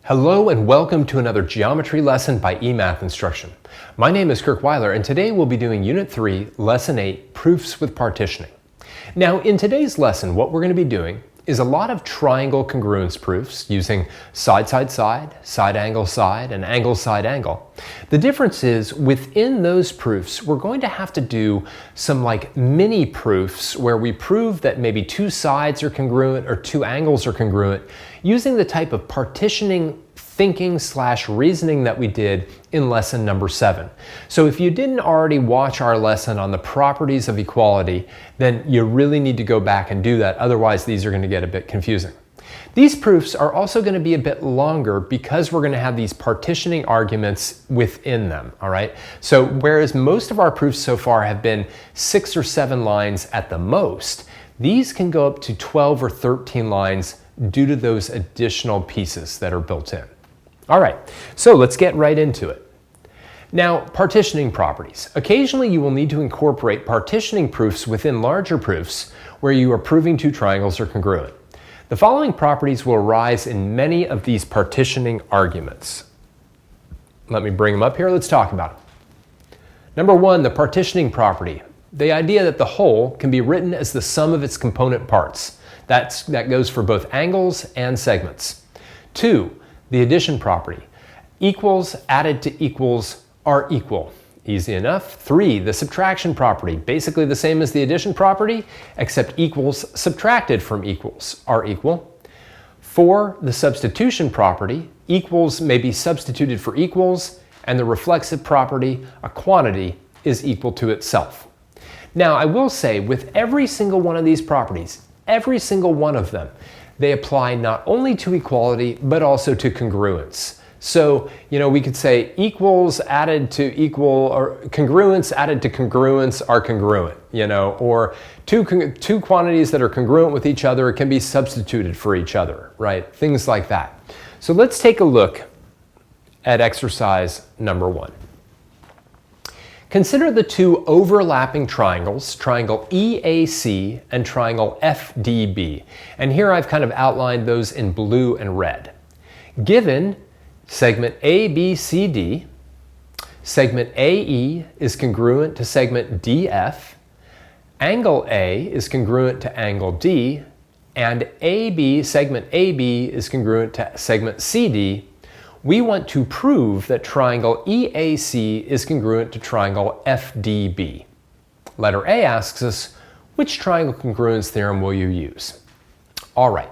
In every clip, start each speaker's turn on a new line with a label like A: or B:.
A: Hello and welcome to another geometry lesson by eMath Instruction. My name is Kirk Weiler and today we'll be doing Unit 3, Lesson 8, Proofs with Partitioning. Now in today's lesson what we're going to be doing is a lot of triangle congruence proofs using side, side, side, side, and angle, side, angle. The difference is within those proofs we're going to have to do some like mini proofs where we prove that maybe two sides are congruent or two angles are congruent using the type of partitioning thinking / reasoning that we did in lesson number 7. So if you didn't already watch our lesson on the properties of equality, then you really need to go back and do that. Otherwise, these are going to get a bit confusing. These proofs are also going to be a bit longer because we're going to have these partitioning arguments within them, all right? So whereas most of our proofs so far have been 6 or 7 lines at the most, these can go up to 12 or 13 lines due to those additional pieces that are built in. All right, so let's get right into it. Now, partitioning properties. Occasionally you will need to incorporate partitioning proofs within larger proofs where you are proving two triangles are congruent. The following properties will arise in many of these partitioning arguments. Let me bring them up here, let's talk about them. Number 1, the partitioning property. The idea that the whole can be written as the sum of its component parts. That goes for both angles and segments. 2, the addition property. Equals added to equals are equal. Easy enough. 3, the subtraction property. Basically the same as the addition property, except equals subtracted from equals are equal. 4, the substitution property. Equals may be substituted for equals, and the reflexive property, a quantity, is equal to itself. Now I will say with every single one of these properties, every single one of them, they apply not only to equality, but also to congruence. So, we could say equals added to equal, or congruence added to congruence are congruent, or two quantities that are congruent with each other can be substituted for each other, right? Things like that. So let's take a look at exercise number 1. Consider the two overlapping triangles, triangle EAC and triangle FDB. And here I've kind of outlined those in blue and red. Given segment ABCD, segment AE is congruent to segment DF, angle A is congruent to angle D, and segment AB is congruent to segment CD, we want to prove that triangle EAC is congruent to triangle FDB. Letter A asks us, which triangle congruence theorem will you use? All right.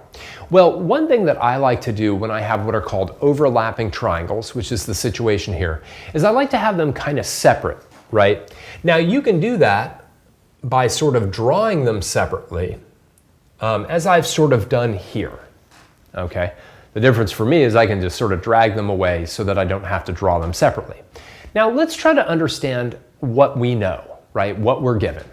A: Well, one thing that I like to do when I have what are called overlapping triangles, which is the situation here, is I like to have them kind of separate, right? Now you can do that by sort of drawing them separately, as I've sort of done here, okay? The difference for me is I can just sort of drag them away so that I don't have to draw them separately. Now let's try to understand what we know, right? What we're given.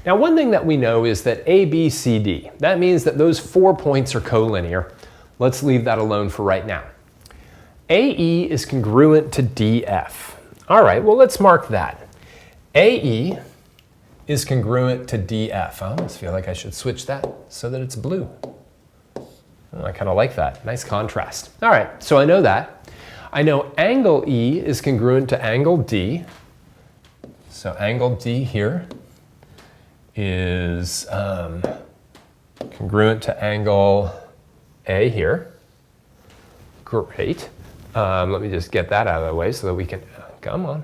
A: Now one thing that we know is that ABCD, that means that those 4 points are collinear. Let's leave that alone for right now. AE is congruent to DF. All right, well let's mark that. AE is congruent to DF. I almost feel like I should switch that so that it's blue. I kind of like that. Nice contrast. All right, so I know that. I know angle E is congruent to angle D. So angle D here is congruent to angle A here. Great. Let me just get that out of the way so that we can, come on.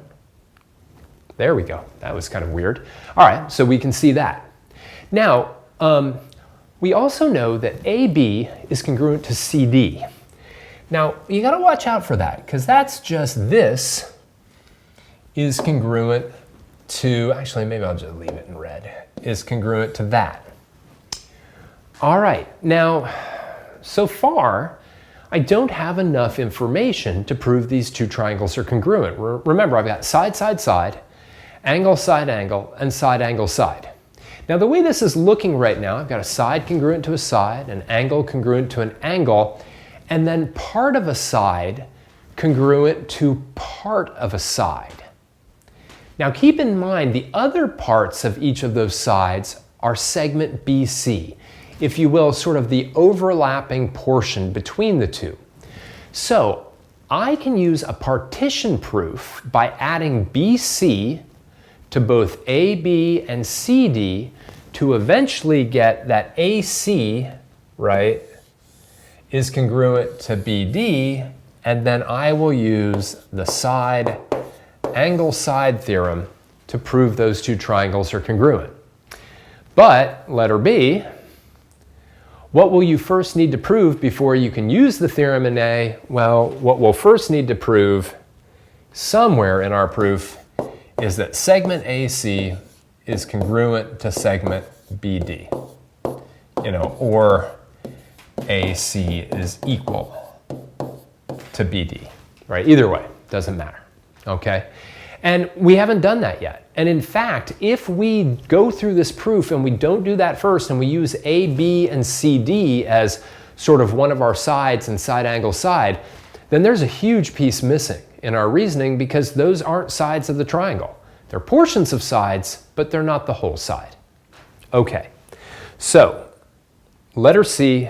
A: There we go. That was kind of weird. All right, so we can see that. Now, we also know that AB is congruent to CD. Now, you got to watch out for that because that's just this is congruent to, actually maybe I'll just leave it in red, is congruent to that. All right, now so far I don't have enough information to prove these two triangles are congruent. Remember, I've got side, side, side, angle, and side, angle, side. Now the way this is looking right now, I've got a side congruent to a side, an angle congruent to an angle, and then part of a side congruent to part of a side. Now keep in mind the other parts of each of those sides are segment BC, if you will, sort of the overlapping portion between the two. So I can use a partition proof by adding BC to both AB and CD to eventually get that AC, right, is congruent to BD, and then I will use the side angle side theorem to prove those two triangles are congruent. But letter B, what will you first need to prove before you can use the theorem in A? Well, what we'll first need to prove somewhere in our proof is that segment AC is congruent to segment BD, or AC is equal to BD, right? Either way, doesn't matter, okay? And we haven't done that yet. And in fact, if we go through this proof and we don't do that first and we use AB and CD as sort of one of our sides and side angle side, then there's a huge piece missing in our reasoning because those aren't sides of the triangle. They're portions of sides, but they're not the whole side. Okay, so letter C,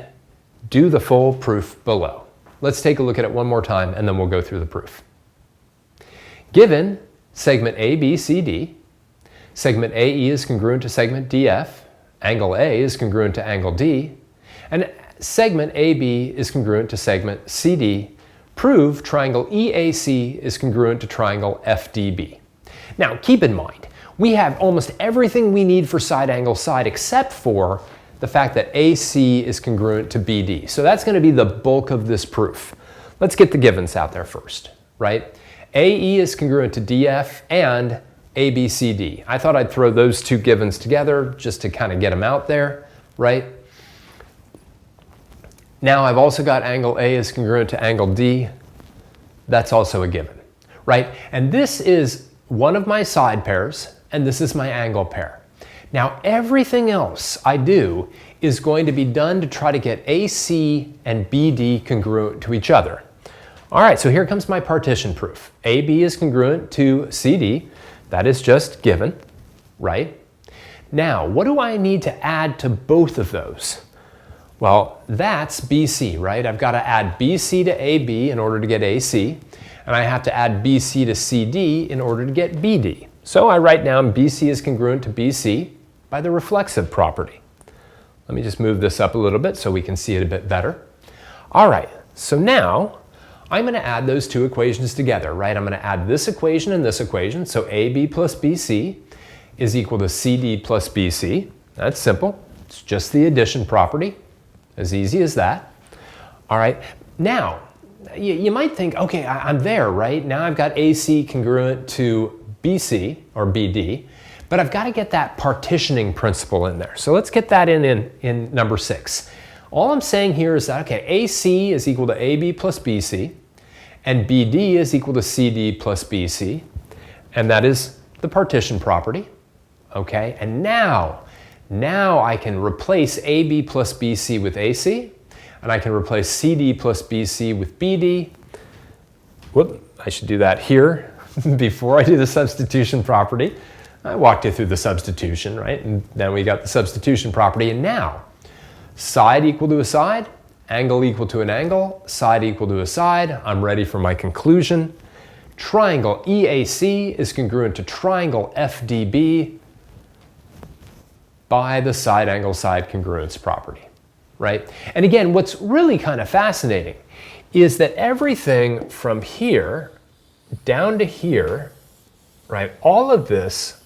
A: do the full proof below. Let's take a look at it one more time and then we'll go through the proof. Given segment ABCD, segment AE is congruent to segment DF, angle A is congruent to angle D, and segment AB is congruent to segment CD, prove triangle EAC is congruent to triangle FDB. Now keep in mind, we have almost everything we need for side angle side except for the fact that AC is congruent to BD. So that's going to be the bulk of this proof. Let's get the givens out there first, right? AE is congruent to DF and ABCD. I thought I'd throw those two givens together just to kind of get them out there, right? Now I've also got angle A is congruent to angle D. That's also a given, right? And this is one of my side pairs and this is my angle pair. Now everything else I do is going to be done to try to get AC and BD congruent to each other. All right, so here comes my partition proof. AB is congruent to CD. That is just given, right? Now, what do I need to add to both of those? Well, that's BC, right? I've got to add BC to AB in order to get AC, and I have to add BC to CD in order to get BD. So I write down BC is congruent to BC by the reflexive property. Let me just move this up a little bit so we can see it a bit better. All right, so now I'm going to add those two equations together, right? I'm going to add this equation and this equation. So AB plus BC is equal to CD plus BC. That's simple. It's just the addition property. As easy as that. All right. Now, you might think, okay, I'm there, right? Now I've got AC congruent to BC or BD, but I've got to get that partitioning principle in there. So let's get that in number 6. All I'm saying here is that, okay, AC is equal to AB plus BC, and BD is equal to CD plus BC, and that is the partition property, okay? And now I can replace AB plus BC with AC, and I can replace CD plus BC with BD. Whoop, I should do that here before I do the substitution property. I walked you through the substitution, right? And then we got the substitution property, and now side equal to a side, angle equal to an angle, side equal to a side. I'm ready for my conclusion. Triangle EAC is congruent to triangle FDB by the side angle side congruence property, right? And again, what's really kind of fascinating is that everything from here down to here, right, all of this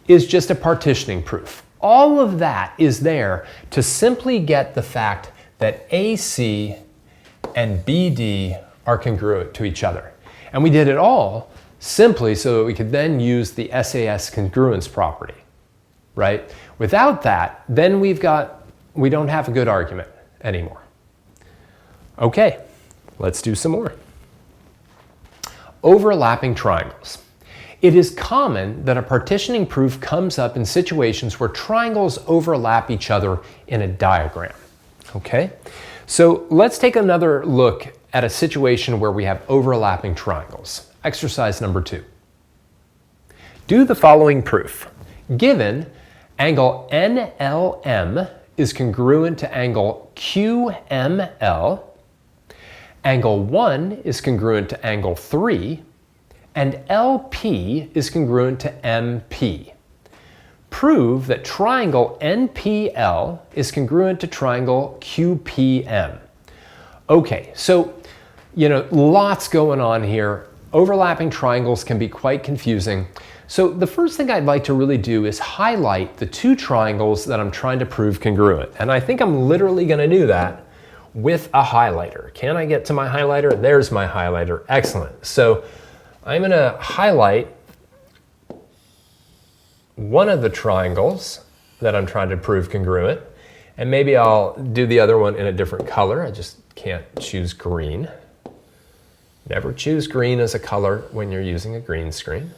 A: is just a partitioning proof. All of that is there to simply get the fact that AC and BD are congruent to each other. And we did it all simply so that we could then use the SAS congruence property, right? Without that, then we don't have a good argument anymore. Okay, let's do some more. Overlapping triangles. It is common that a partitioning proof comes up in situations where triangles overlap each other in a diagram, okay? So let's take another look at a situation where we have overlapping triangles. Exercise number 2. Do the following proof. Given angle NLM is congruent to angle QML, Angle 1 is congruent to angle 3, and LP is congruent to MP. Prove that triangle NPL is congruent to triangle QPM. Okay, so, lots going on here. Overlapping triangles can be quite confusing. So the first thing I'd like to really do is highlight the two triangles that I'm trying to prove congruent. And I think I'm literally going to do that with a highlighter. Can I get to my highlighter? There's my highlighter. Excellent. So I'm going to highlight one of the triangles that I'm trying to prove congruent. And maybe I'll do the other one in a different color. I just can't choose green. Never choose green as a color when you're using a green screen.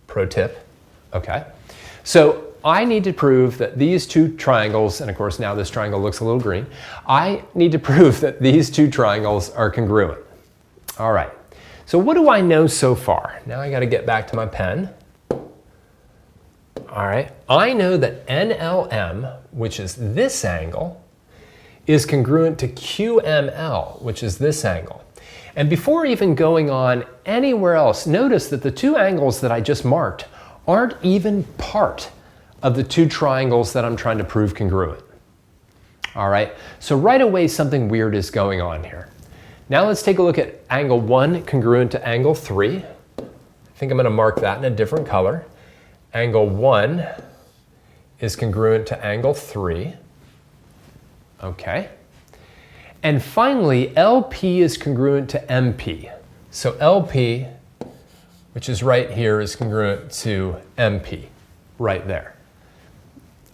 A: Pro tip. Okay. So I need to prove that these two triangles, and of course now this triangle looks a little green, I need to prove that these two triangles are congruent. All right. So what do I know so far? Now I got to get back to my pen. All right. I know that NLM, which is this angle, is congruent to QML, which is this angle. And before even going on anywhere else, notice that the two angles that I just marked aren't even part of the two triangles that I'm trying to prove congruent. All right, so right away something weird is going on here. Now let's take a look at angle 1 congruent to angle 3. I think I'm going to mark that in a different color. Angle 1 is congruent to angle 3. Okay. And finally, LP is congruent to MP. So LP, which is right here, is congruent to MP, right there.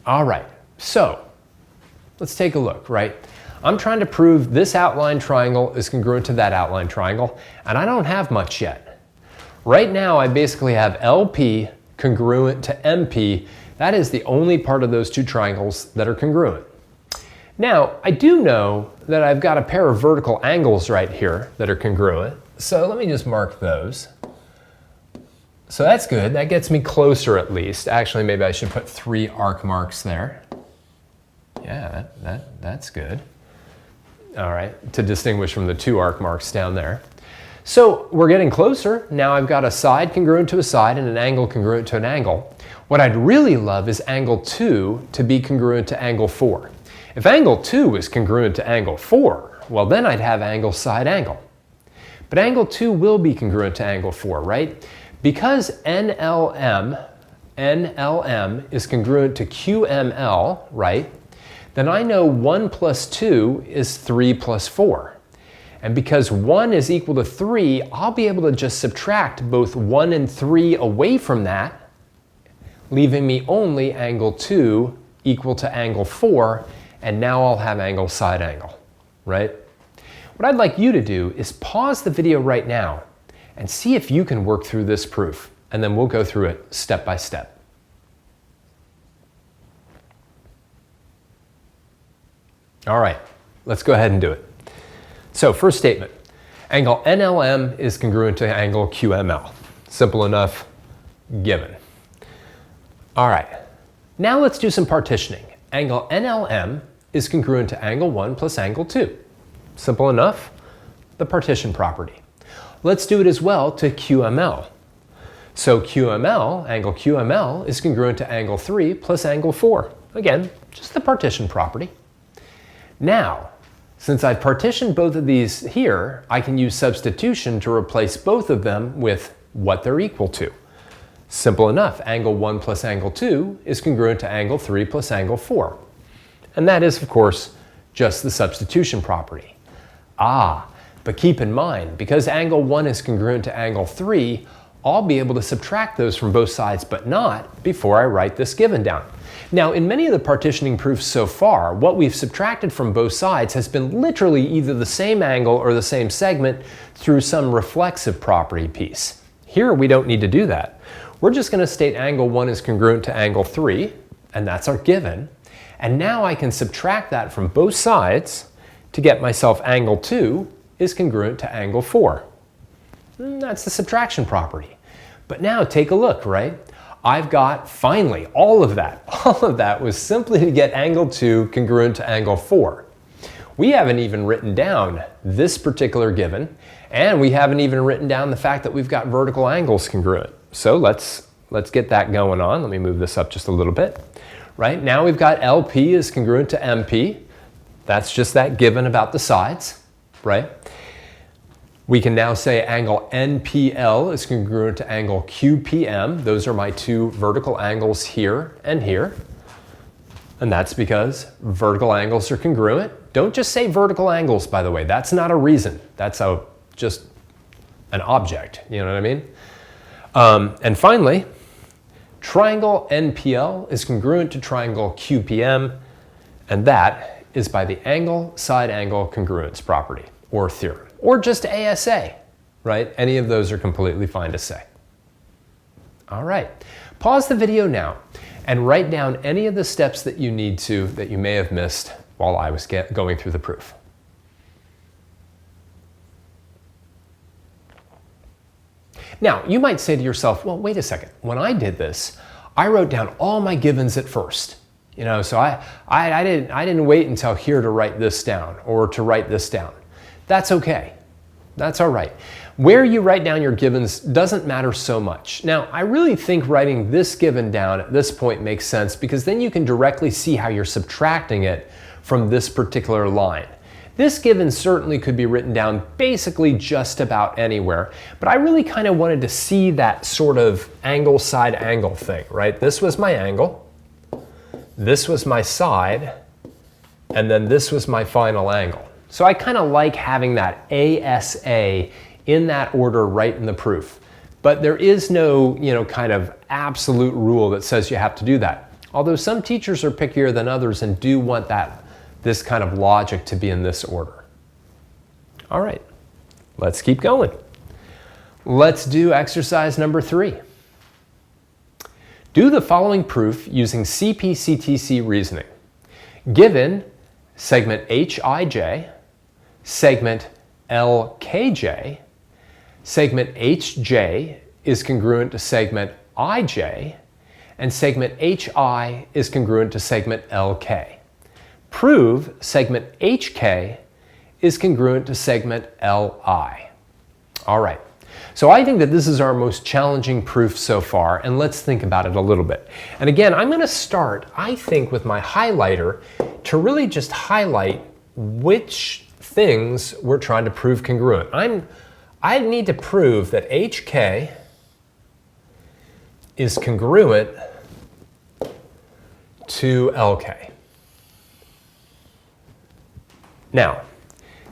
A: All right, so let's take a look, right? I'm trying to prove this outline triangle is congruent to that outline triangle, and I don't have much yet. Right now, I basically have LP congruent to MP. That is the only part of those two triangles that are congruent. Now, I do know that I've got a pair of vertical angles right here that are congruent. So let me just mark those. So that's good. That gets me closer at least. Actually, maybe I should put 3 arc marks there. Yeah, that's good. All right, to distinguish from the 2 arc marks down there. So we're getting closer. Now I've got a side congruent to a side and an angle congruent to an angle. What I'd really love is angle 2 to be congruent to angle 4. If angle 2 is congruent to angle 4, well then I'd have angle side angle. But angle 2 will be congruent to angle 4, right? Because NLM is congruent to QML, right? Then I know 1 plus 2 is 3 plus 4. And because 1 is equal to 3, I'll be able to just subtract both 1 and 3 away from that, leaving me only angle 2 equal to angle 4, and now I'll have angle side angle, right? What I'd like you to do is pause the video right now and see if you can work through this proof, and then we'll go through it step by step. All right, let's go ahead and do it. So first statement, angle NLM is congruent to angle QML. Simple enough, given. All right, now let's do some partitioning. Angle NLM is congruent to angle 1 plus angle 2. Simple enough, the partition property. Let's do it as well to QML. So QML, angle QML, is congruent to angle 3 plus angle 4. Again, just the partition property. Now, since I've partitioned both of these here, I can use substitution to replace both of them with what they're equal to. Simple enough, angle 1 plus angle 2 is congruent to angle 3 plus angle 4. And that is, of course, just the substitution property. But keep in mind, because angle 1 is congruent to angle 3, I'll be able to subtract those from both sides, but not before I write this given down. Now, in many of the partitioning proofs so far, what we've subtracted from both sides has been literally either the same angle or the same segment through some reflexive property piece. Here, we don't need to do that. We're just going to state angle 1 is congruent to angle 3, and that's our given. And now I can subtract that from both sides to get myself angle 2 is congruent to angle 4. That's the subtraction property. But now take a look, right? I've got finally all of that. All of that was simply to get angle 2 congruent to angle 4. We haven't even written down this particular given, and we haven't even written down the fact that we've got vertical angles congruent. So let's get that going on. Let me move this up just a little bit. Right, now we've got LP is congruent to MP. That's just that given about the sides, right? We can now say angle NPL is congruent to angle QPM. Those are my two vertical angles here and here. And that's because vertical angles are congruent. Don't just say vertical angles, by the way. That's not a reason. That's just an object. You know what I mean? And finally, triangle NPL is congruent to triangle QPM, and that is by the angle-side angle congruence property, or theorem, or just ASA, right? Any of those are completely fine to say. All right, pause the video now and write down any of the steps that you need to, that you may have missed while I was going through the proof. Now, you might say to yourself, well, wait a second. When I did this, I wrote down all my givens at first. You know, so I didn't wait until here to write this down or to write this down. That's okay. That's all right. Where you write down your givens doesn't matter so much. Now, I really think writing this given down at this point makes sense because then you can directly see how you're subtracting it from this particular line. This given certainly could be written down basically just about anywhere, but I really kind of wanted to see that sort of angle side angle thing, right? This was my angle, this was my side, and then this was my final angle. So I kind of like having that ASA in that order right in the proof. But there is no, kind of absolute rule that says you have to do that. Although some teachers are pickier than others and do want this kind of logic to be in this order. All right, let's keep going. Let's do exercise number 3. Do the following proof using CPCTC reasoning. Given segment HIJ, segment LKJ, segment HJ is congruent to segment IJ, and segment HI is congruent to segment LK. Prove segment HK is congruent to segment LI. All right, so I think that this is our most challenging proof so far, and let's think about it a little bit. And again, I'm going to start, I think, with my highlighter to really just highlight which things we're trying to prove congruent. I need to prove that HK is congruent to LK. Now,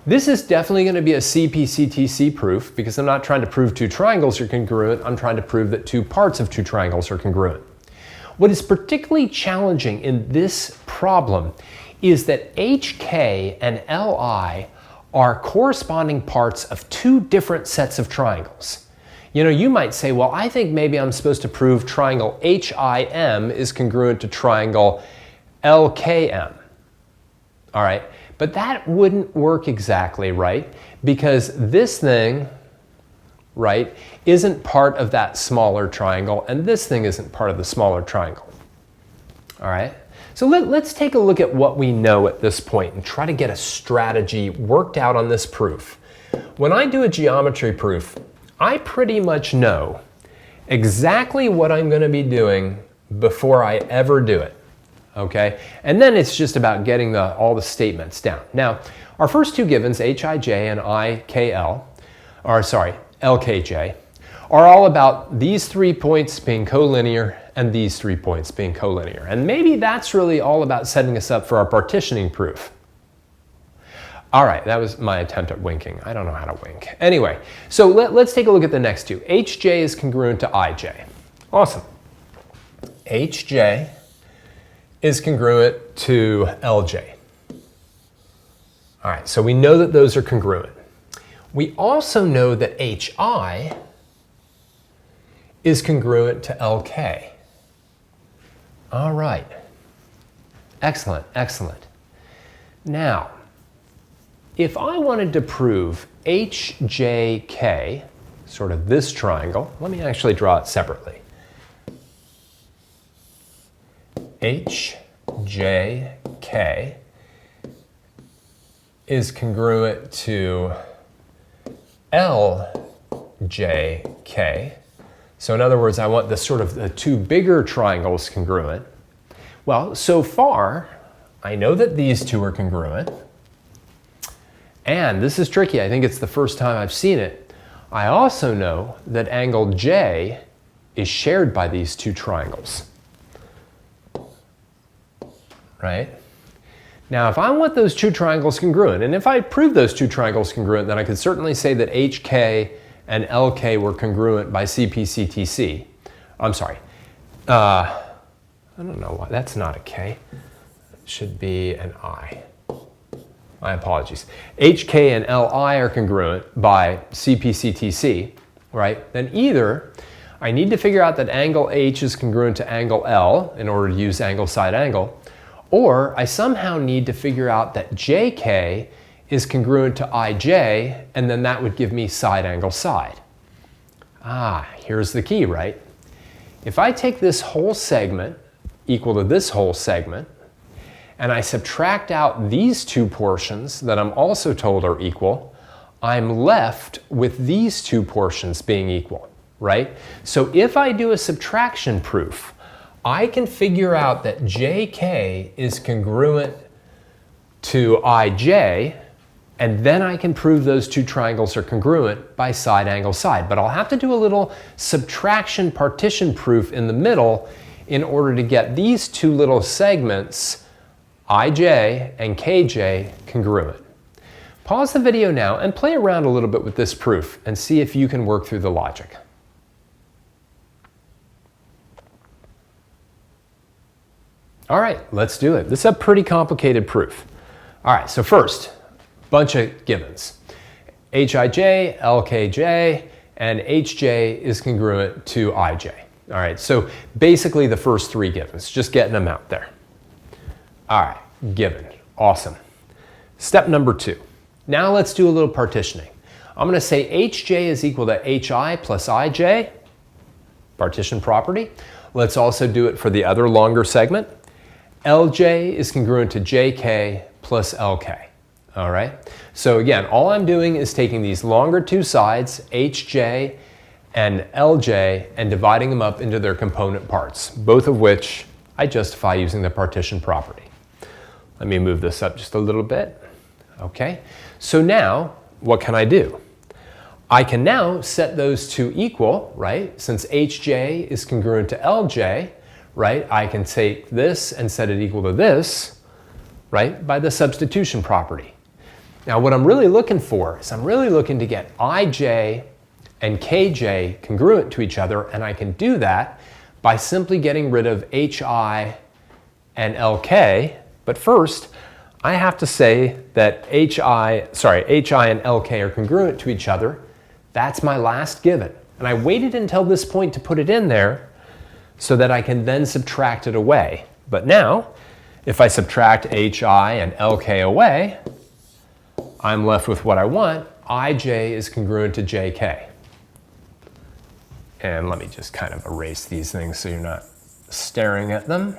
A: this is definitely going to be a CPCTC proof because I'm not trying to prove two triangles are congruent. I'm trying to prove that two parts of two triangles are congruent. What is particularly challenging in this problem is that HK and LI are corresponding parts of two different sets of triangles. You might say, well, I think maybe I'm supposed to prove triangle HIM is congruent to triangle LKM. All right. But that wouldn't work exactly, right? Because this thing, right, isn't part of that smaller triangle, and this thing isn't part of the smaller triangle. All right? So let's take a look at what we know at this point and try to get a strategy worked out on this proof. When I do a geometry proof, I pretty much know exactly what I'm going to be doing before I ever do it. Okay, and then it's just about getting all the statements down. Now, our first two givens, HIJ and LKJ, are all about these 3 points being collinear and these 3 points being collinear. And maybe that's really all about setting us up for our partitioning proof. All right, that was my attempt at winking. I don't know how to wink. Anyway, so let's take a look at the next two. HJ is congruent to IJ. Awesome. HJ is congruent to LJ. All right, so we know that those are congruent. We also know that HI is congruent to LK. All right, excellent, excellent. Now, if I wanted to prove HJK, sort of this triangle, let me actually draw it separately. HJK is congruent to LJK. So in other words, I want the two bigger triangles congruent. Well, so far, I know that these two are congruent. And this is tricky. I think it's the first time I've seen it. I also know that angle J is shared by these two triangles. Right? Now, if I want those two triangles congruent, and if I prove those two triangles congruent, then I could certainly say that HK and LK were congruent by CPCTC. I'm sorry. I don't know why. That's not a K. It should be an I. My apologies. HK and LI are congruent by CPCTC, right? Then either I need to figure out that angle H is congruent to angle L in order to use angle side angle, or I somehow need to figure out that JK is congruent to IJ, and then that would give me side angle side. Here's the key, right? If I take this whole segment equal to this whole segment, and I subtract out these two portions that I'm also told are equal, I'm left with these two portions being equal, right? So if I do a subtraction proof, I can figure out that JK is congruent to IJ, and then I can prove those two triangles are congruent by side angle side. But I'll have to do a little subtraction partition proof in the middle in order to get these two little segments, IJ and KJ, congruent. Pause the video now and play around a little bit with this proof and see if you can work through the logic. All right, let's do it. This is a pretty complicated proof. All right, so first, bunch of givens. HIJ, LKJ, and HJ is congruent to IJ. All right, so basically the first three givens, just getting them out there. All right, given, awesome. Step number 2. Now let's do a little partitioning. I'm going to say HJ is equal to HI plus IJ, partition property. Let's also do it for the other longer segment. LJ is congruent to JK plus LK. All right, so again, all I'm doing is taking these longer two sides, HJ and LJ, and dividing them up into their component parts, both of which I justify using the partition property. Let me move this up just a little bit. Okay, so now what can I do? I can now set those two equal, right? Since HJ is congruent to LJ, right? I can take this and set it equal to this, right? By the substitution property. Now what I'm really looking for is I'm really looking to get IJ and KJ congruent to each other, and I can do that by simply getting rid of HI and LK. But first, I have to say that HI and LK are congruent to each other. That's my last given. And I waited until this point to put it in there so that I can then subtract it away. But now, if I subtract HI and LK away, I'm left with what I want. IJ is congruent to JK. And let me just kind of erase these things so you're not staring at them.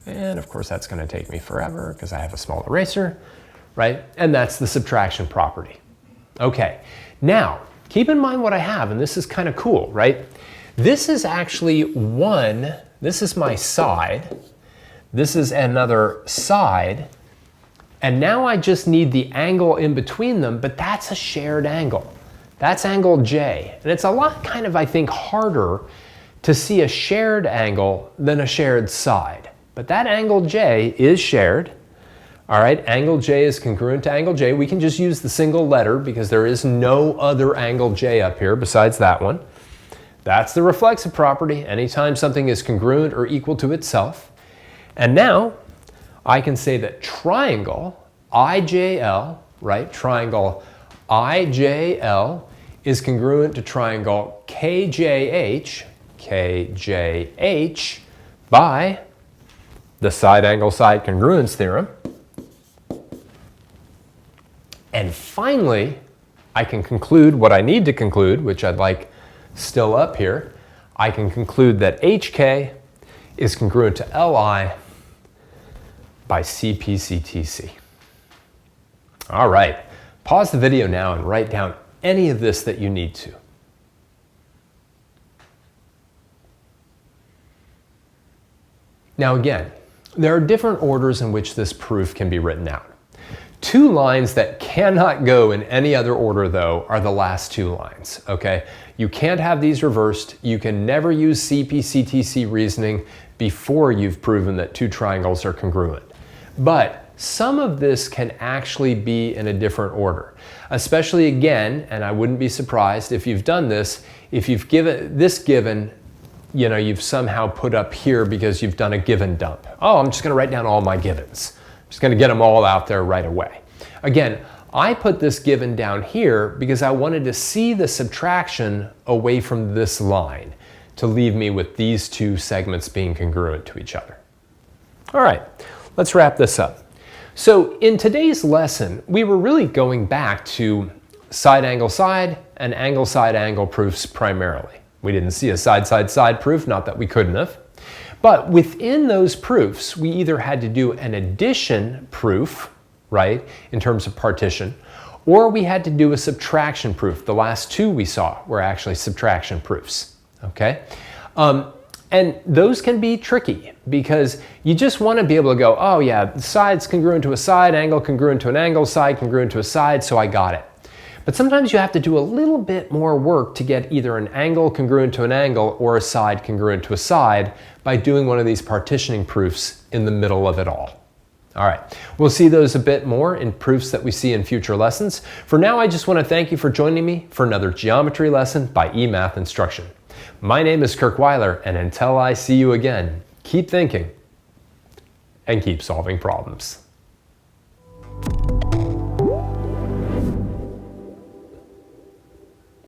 A: And of course that's going to take me forever because I have a small eraser, right? And that's the subtraction property. Okay, now keep in mind what I have, and this is kind of cool, right? This is actually this is my side, this is another side, and now I just need the angle in between them, but that's a shared angle. That's angle J, and it's a lot kind of, I think, harder to see a shared angle than a shared side. But that angle J is shared. All right, angle J is congruent to angle J. We can just use the single letter because there is no other angle J up here besides that one. That's the reflexive property, anytime something is congruent or equal to itself. And now I can say that triangle IJL, right, triangle IJL is congruent to triangle KJH by the side angle side congruence theorem. And finally, I can conclude what I need to conclude, which I'd like still up here. I can conclude that HK is congruent to LI by CPCTC. All right, pause the video now and write down any of this that you need to. Now again, there are different orders in which this proof can be written out. Two lines that cannot go in any other order, though, are the last two lines, okay? You can't have these reversed. You can never use CPCTC reasoning before you've proven that two triangles are congruent. But some of this can actually be in a different order, especially again, and I wouldn't be surprised if you've done this, if you've given this given, you know, you've somehow put up here because you've done a given dump. Oh, I'm just going to write down all my givens. I'm just going to get them all out there right away. Again, I put this given down here because I wanted to see the subtraction away from this line to leave me with these two segments being congruent to each other. All right, let's wrap this up. So in today's lesson, we were really going back to side angle side and angle side angle proofs primarily. We didn't see a side proof, not that we couldn't have. But within those proofs, we either had to do an addition proof, right, in terms of partition, or we had to do a subtraction proof. The last two we saw were actually subtraction proofs, okay? And those can be tricky because you just want to be able to go, oh yeah, side's congruent to a side, angle congruent to an angle, side congruent to a side, so I got it. But sometimes you have to do a little bit more work to get either an angle congruent to an angle or a side congruent to a side by doing one of these partitioning proofs in the middle of it all. All right, we'll see those a bit more in proofs that we see in future lessons. For now, I just want to thank you for joining me for another geometry lesson by eMath Instruction. My name is Kirk Weiler, and until I see you again, keep thinking and keep solving problems.